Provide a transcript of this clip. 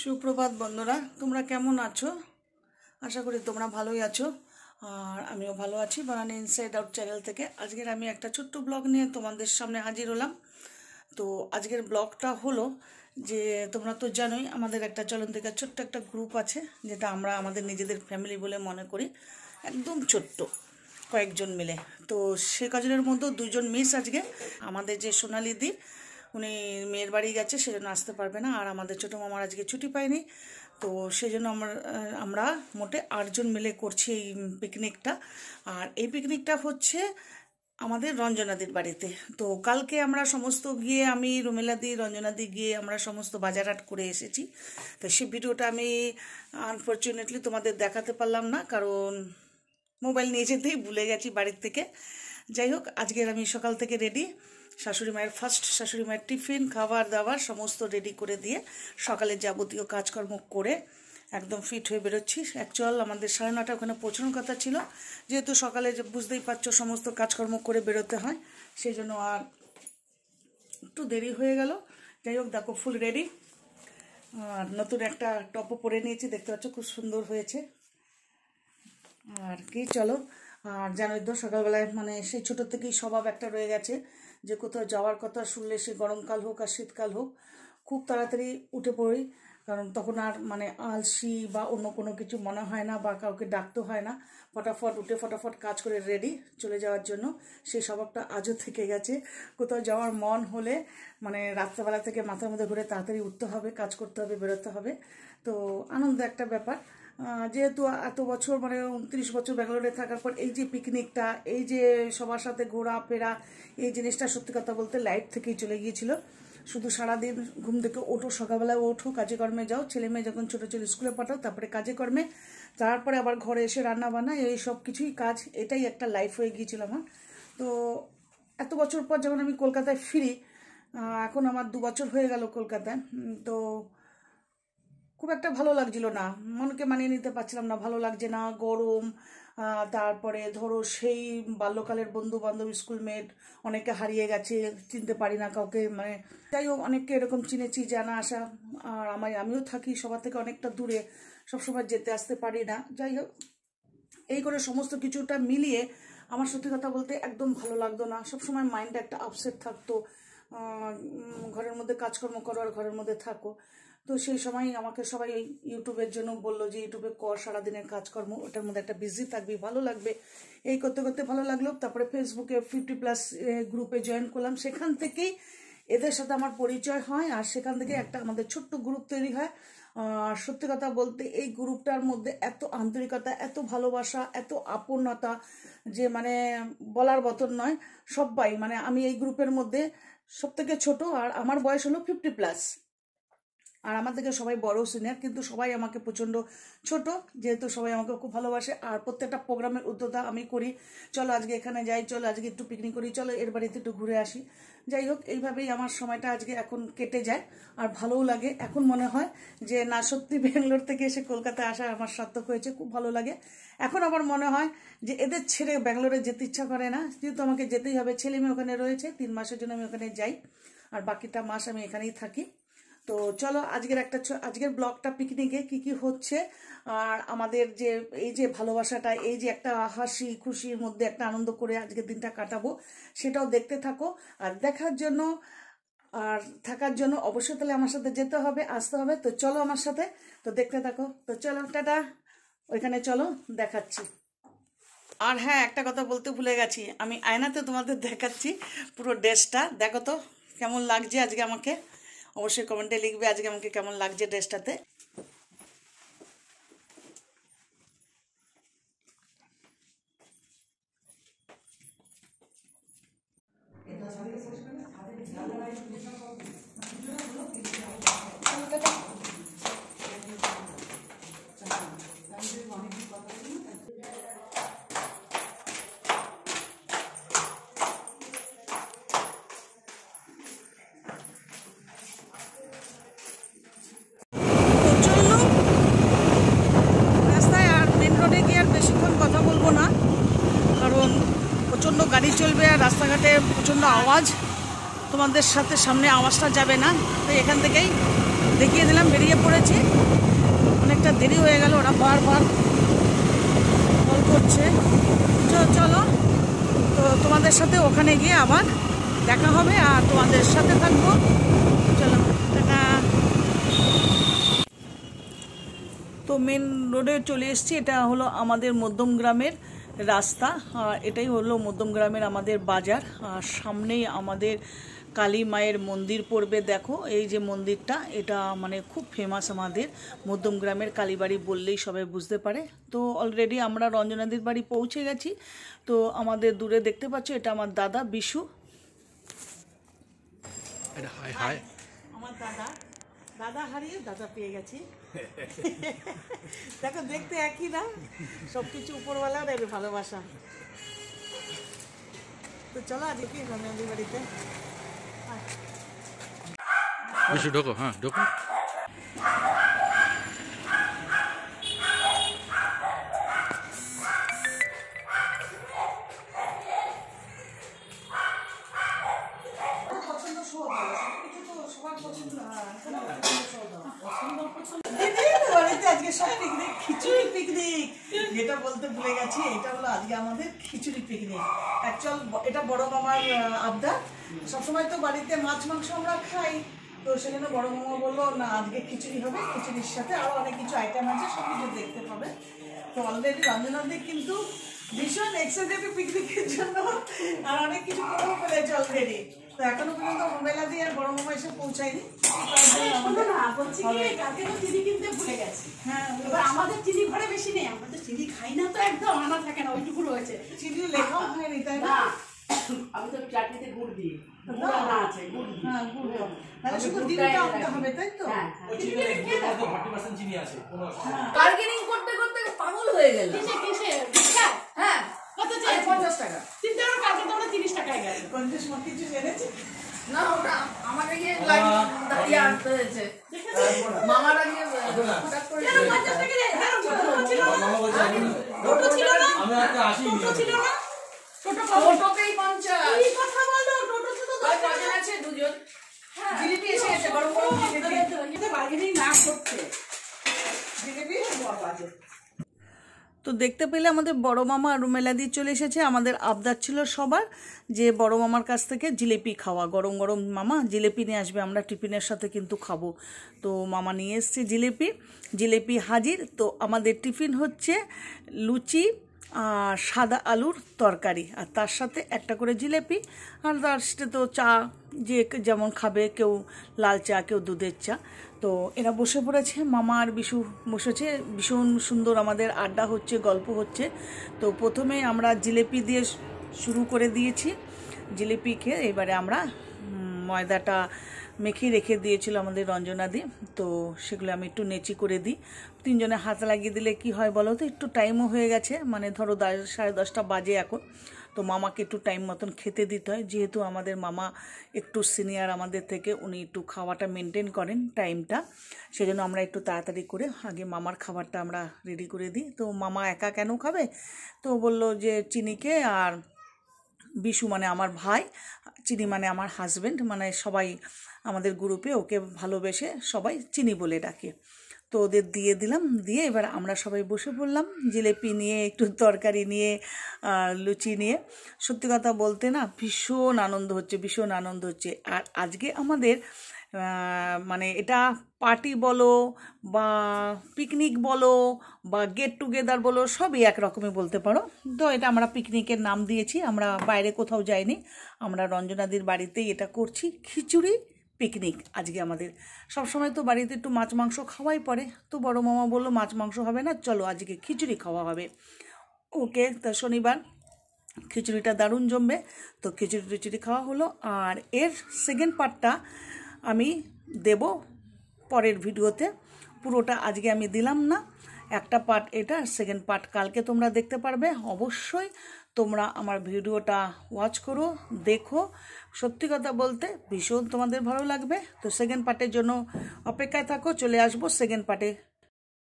সুপ্রভাত বন্ধুরা, তোমরা কেমন আছো? আশা করি তোমরা ভালোই আছো। আর আমিও ভালো আছি। বানানি ইনসাইড আউট চ্যানেল থেকে আজকের আমি একটা ছোট্ট ব্লগ নিয়ে তোমাদের সামনে হাজির হলাম। তো আজকের ব্লগটা হলো যে তোমরা তো জানোই আমাদের একটা চলন্তিকা ছোট্ট একটা গ্রুপ আছে, যেটা আমরা আমাদের নিজেদের ফ্যামিলি বলে মনে করি, একদম ছোট্ট কয়েকজন মিলে। তো সে কজনের মধ্যে দুজন মিস আজকে। আমাদের যে সোনালি দি, উনি মেয়ের বাড়ি গেছে, সেজন্য আসতে পারবে না। আর আমাদের ছোটো মামার আজকে ছুটি পায়নি, তো সেজন্য আমরা মোটে 8জন মিলে করছি এই পিকনিকটা। আর এই পিকনিকটা হচ্ছে আমাদের রঞ্জনাদির বাড়িতে। তো কালকে আমরা সমস্ত গিয়ে, আমি রুমেলাদি রঞ্জনাদি গিয়ে আমরা সমস্ত বাজারহাট করে এসেছি। তো সেই ভিডিওটা আমি আনফর্চুনেটলি তোমাদের দেখাতে পারলাম না, কারণ মোবাইল নিয়ে যেতেই ভুলে গেছি বাড়ির থেকে। যাই হোক, আজকের আমি সকাল থেকে রেডি, শাশুড়ি মায়ের শাশুড়ি মায়ের টিফিন খাবার দাবার সমস্ত রেডি করে দিয়ে সকালে যাবতীয় কাজকর্ম করে একদম ফিট হয়ে বেরোচ্ছি। অ্যাকচুয়াল আমাদের 9:30 ওখানে পৌঁছানোর কথা ছিল, যেহেতু সকালে বুঝতেই পারছো সমস্ত কাজকর্ম করে বেরোতে হয়, সেই জন্য আর একটু দেরি হয়ে গেল। যাই হোক, দেখো ফুল রেডি। আর নতুন একটা টপও পরে নিয়েছি, দেখতে পাচ্ছ খুব সুন্দর হয়েছে। আর কি, চলো। আর জানোই তো সকালবেলায় মানে সেই ছোটো থেকেই স্বভাব একটা রয়ে গেছে যে কোথাও যাওয়ার কথা শুনলে, সে গরমকাল হোক আর শীতকাল হোক, খুব তাড়াতাড়ি উঠে পড়ি। কারণ তখন আর মানে আলসি বা অন্য কোনো কিছু মনে হয় না, বা কাউকে ডাকতে হয় না। ফটাফট উঠে ফটাফট কাজ করে রেডি চলে যাওয়ার জন্য। সেই স্বভাবটা আজও থেকে গেছে। কোথাও যাওয়ার মন হলে মানে রাত্রেবেলা থেকে মাথার মধ্যে ঘুরে তাড়াতাড়ি উঠতে হবে, কাজ করতে হবে, বেরোতে হবে। তো আনন্দ একটা ব্যাপার। যেহেতু এত বছর মানে 29 বছর ব্যাঙ্গালোরে থাকার পর এই যে পিকনিকটা, এই যে সবার সাথে ঘোরাফেরা, এই জিনিসটা সত্যি কথা বলতে লাইফ থেকেই চলে গিয়েছিল। শুধু সারাদিন ঘুম থেকে ওঠো, সকালবেলায় ওঠো, কাজে কর্মে যাও, ছেলে মেয়ে যখন ছোটো ছোটো স্কুলে পাঠাও, তারপরে কাজে কর্মে, তারপরে আবার ঘরে এসে রান্না বান্না, এই সব কিছুই কাজ। এটাই একটা লাইফ হয়ে গিয়েছিল আমার। তো এত বছর পর যখন আমি কলকাতায় ফিরি, এখন আমার 2 বছর হয়ে গেল কলকাতায়, তো খুব একটা ভালো লাগছিল না, মনকে মানিয়ে নিতে পারছিলাম না, ভালো লাগছে না, গরম। তারপরে ধরো সেই বাল্যকালের বন্ধু বান্ধব, স্কুলমেট অনেকে হারিয়ে গেছে, চিনতে পারি না কাউকে। মানে যাই হোক, অনেককে এরকম চিনেছি, জানা আসা। আর আমিও থাকি সবার থেকে অনেকটা দূরে, সবসময় যেতে আসতে পারি না। যাই হোক, এই করে সমস্ত কিছুটা মিলিয়ে আমার সত্যি কথা বলতে একদম ভালো লাগতো না। সবসময় মাইন্ডটা একটা আপসেট থাকতো। ঘরের মধ্যে কাজকর্ম করো আর ঘরের মধ্যে থাকো। তো সেই সময় আমাকে সবাই ইউটিউবের জন্য বললো যে ইউটিউবে কর, সারাদিনের কাজকর্ম, ওটার মধ্যে একটা বিজি থাকবি, ভালো লাগবে। এই করতে করতে ভালো লাগলো। তারপরে ফেসবুকে 50+ গ্রুপে জয়েন করলাম। সেখান থেকেই এদের সাথে আমার পরিচয় হয়, আর সেখান থেকে একটা আমাদের ছোট্ট গ্রুপ তৈরি হয়। আর সত্যি কথা বলতে এই গ্রুপটার মধ্যে এত আন্তরিকতা, এত ভালোবাসা, এত আপনতা, যে মানে বলার মতন নয়। সবাই মানে, আমি এই গ্রুপের মধ্যে সব থেকে ছোট, আর আমার বয়স হলো 50+। আর আমার থেকে সবাই বড় সিনিয়র, কিন্তু সবাই আমাকে প্রচণ্ড ছোট, যেহেতু সবাই আমাকে খুব ভালোবাসে। আর প্রত্যেকটা প্রোগ্রামের উদ্যোক্তা আমি করি, চলো আজকে এখানে যাই, চলো আজকে একটু পিকনিক করি, চলো এর বাড়িতে একটু ঘুরে আসি। যাই হোক, এইভাবেই আমার সময়টা আজকে এখন কেটে যায়, আর ভালোও লাগে। এখন মনে হয় যে না, সত্যি ব্যাঙ্গালোর থেকে এসে কলকাতায় আসা আমার সার্থক হয়েছে, খুব ভালো লাগে। এখন আবার মনে হয় যে এদের ছেড়ে ব্যাঙ্গালোরে যেতে ইচ্ছা করে না, যেহেতু আমাকে যেতেই হবে। ছেলে মেয়ে ওখানে রয়েছে, 3 মাসের জন্য আমি ওখানে যাই, আর বাকিটা মাস আমি এখানেই থাকি। তো চলো আজকের ব্লগটা পিকনিকে কি কি হচ্ছে, আর আমাদের যে এই যে ভালোবাসাটা, এই যে একটা হাসি খুশির মধ্যে একটা আনন্দ করে আজকের দিনটা কাটাবো, সেটাও দেখতে থাকো। আর দেখার জন্য আর থাকার জন্য অবশ্যই তাহলে আমার সাথে যেতে হবে, আসতে হবে। তো চলো আমার সাথে, তো দেখতে থাকো। তো চলো, টাটা, ওইখানে চলো, দেখাচ্ছি। আর হ্যাঁ, একটা কথা বলতে ভুলে গেছি, আমি আয়নাতে তোমাদের দেখাচ্ছি পুরো ড্রেসটা। দেখো তো কেমন লাগছে আজকে আমাকে, অবশ্যই কমেন্টে লিখবে আজকে আমাকে কেমন লাগছে ড্রেসটাতে। কারণ প্রচণ্ড গাড়ি চলবে আর রাস্তাঘাটে প্রচণ্ড আওয়াজ, তোমাদের সাথে সামনে আওয়াজটা যাবে না। তো এখান থেকেই দেখিয়ে দিলাম, বেরিয়ে পড়েছি। অনেকটা দেরি হয়ে গেল, ওরা বারবার কল করছে। চলো, তো তোমাদের সাথে ওখানে গিয়ে আবার দেখা হবে আর তোমাদের সাথে থাকবো। চলো, টাটা। তো মেন রোডে চলে এসেছি। এটা হলো আমাদের মধ্যম গ্রামের রাস্তা, আর এটাই হলো মধ্যম গ্রামের আমাদের বাজার। আর সামনেই আমাদের কালী মায়ের মন্দির পড়বে। দেখো এই যে মন্দিরটা, এটা মানে খুব ফেমাস আমাদের মধ্যম গ্রামের কালীবাড়ি বললেই সবাই বুঝতে পারে। তো অলরেডি আমরা রঞ্জনাদির বাড়ি পৌঁছে গেছি। তো আমাদের দূরে দেখতে পাচ্ছ, এটা আমার দাদা বিশু। আমার দাদা হারিয়ে দাদা পেয়ে গেছি। দেখো দেখতে একই না, সবকিছু উপরওয়ালা দেবে ভালোবাসা। তো চলো আজকে রঞ্জনাদির বাড়িতে ঢোকো। হ্যাঁ ঢোকো। আজকে সব পিকনিক, খিচুড়ি পিকনিক যেটা বলতে ভুলে গেছি। এটা হলো আজকে আমাদের খিচুড়ি পিকনিক। অ্যাকচুয়াল এটা বড় মামার আবদার। সবসময় তো বাড়িতে মাছ মাংস আমরা খাই, তো সেজন্য বড় মামা বললো না আজকে খিচুড়ি হবে। খিচুড়ির সাথে আরো অনেক কিছু আইটেম আছে, সব কিছু দেখতে পাবে। তো অলরেডি রঞ্জনাদি কিন্তু ভীষণ এক্সাইটেড পিকনিকের জন্য, আর অনেক কিছু করেও ফেলেছে অলরেডি। তো এখনো পর্যন্ত মোবাইল দিয়ে আর বড় মামা এসে পৌঁছায়নি। চিনি কিনতে ভুলে গেছি। হ্যাঁ, এবার আমাদের চিনি ঘরে বেশি নেই, আমরা তো চিনি খাই না, তো একদম আনা থাকে না, ওইটুকু রয়েছে। চিনি লেখাও হয়নি, তাই না? আমি তো চাটনিতে গুড় দিই, গুড় আনা আছে, গুড় দিই। হ্যাঁ, গুড় দাও। তাহলে শুধু ডিমটা আনতে হবে, তাই তো? বার্গেনিং করতে করতে পাগল হয়ে গেল। কিসে হ্যাঁ, কত আরে চেয়েছে? 50 টাকা। চিন্তা করো, কালকে তো আমরা 30 টাকায় গেছে। পঞ্চাশ মত কিছু জেনেছি। না ওটা আমাকে গিয়ে দাঁড়িয়ে আনতে হয়েছে। মামারা গিয়ে হঠাৎ করে 50 টাকা দেয়। হ্যাঁ, টোটো ছিল না? টোটো ছিল না? টোটো ছিল না? টোটোকেই 50। কি কথা বলো? টোটো ছিল তো? কজন আছে? দুজন। জিলিপি এসে গেছে, গরম গরম জিলিপি। এটা বার্গেনিং না করতে জিলিপি বাজে। তো দেখতে পেলে আমাদের বড় মামা আর রুমেলাদি চলে এসেছে। আমাদের আবদার ছিল সবার যে বড় মামার কাছ থেকে জিলিপি খাওয়া। গরম গরম মামা জিলিপি নিয়ে আসবে, আমরা টিফিনের সাথে কিন্তু খাবো। তো মামা নিয়ে এসছে জিলিপি হাজির। তো আমাদের টিফিন হচ্ছে লুচি আর সাদা আলুর তরকারি, আর তার সাথে একটা করে জিলিপি, আর তার সাথে তো চা, যে যেমন খাবে, কেউ লাল চা, কেউ দুধের চা। তো এরা বসে পড়েছে, মামা আর বিশু বসেছে। ভীষণ সুন্দর আমাদের আড্ডা হচ্ছে, গল্প হচ্ছে। তো প্রথমে আমরা জিলিপি দিয়ে শুরু করে দিয়েছি। জিলিপি খেয়ে এবারে আমরা ময়দাটা মেখে রেখে দিয়েছিল আমাদের রঞ্জনাদি। তো সেগুলো আমি একটু নেচি করে দিই। তিনজনে হাত লাগিয়ে দিলে কি হয় বলো তো, একটু টাইমও হয়ে গেছে, মানে ধরো 10:30 বাজে এখন। তো মামাকে একটু টাইম মতন খেতে দিতে হয়, যেহেতু আমাদের মামা একটু সিনিয়র আমাদের থেকে, উনি একটু খাওয়াটা মেনটেন করেন টাইমটা। সেজন্য আমরা একটু তাড়াতাড়ি করে আগে মামার খাবারটা আমরা রেডি করে দিই। তো মামা একা কেন খাবে, তো বলল যে চিনিকে আর বিশু মানে আমার ভাই, চিনি মানে আমার হাজব্যান্ড, মানে সবাই আমাদের গ্রুপে ওকে ভালোবেসে সবাই চিনি বলে ডাকে। তো ওদের দিয়ে দিলাম, দিয়ে এবার আমরা সবাই বসে পড়লাম জিলিপি নিয়ে, একটু তরকারি নিয়ে, লুচি নিয়ে। সত্যি কথা বলতে না ভীষণ আনন্দ হচ্ছে। আর আজকে আমাদের মানে এটা পার্টি বলো বা পিকনিক বলো বা গেট টুগেদার বলো, সবই একরকমই বলতে পারো। তো এটা আমরা পিকনিকের নাম দিয়েছি, আমরা বাইরে কোথাও যাইনি, আমরা রঞ্জনাদির বাড়িতেই এটা করছি। খিচুড়ি পিকনিক আজকে আমাদের। সবসময় তো বাড়িতে একটু মাছ মাংস খাওয়াই পড়ে, তো বড় মামা বললো মাছ মাংস হবে না, চলো আজকে খিচুড়ি খাওয়া হবে। ওকে, তা শনিবার খিচুড়িটা দারুণ জমবে। তো খিচুড়ি খাওয়া হলো। আর এর সেকেন্ড পার্টটা আমি দেব পরের ভিডিওতে, পুরোটা আজকে আমি দিলাম না। একটা পার্ট এটা, সেকেন্ড পার্ট কালকে তোমরা দেখতে পারবে। অবশ্যই তোমরা আমার ভিডিওটা ওয়াচ করো, দেখো। সত্যি কথা বলতে ভীষণ তোমাদের ভালো লাগবে। তো সেকেন্ড পার্টের জন্য অপেক্ষায় থাকো, চলে আসবো সেকেন্ড পার্টে।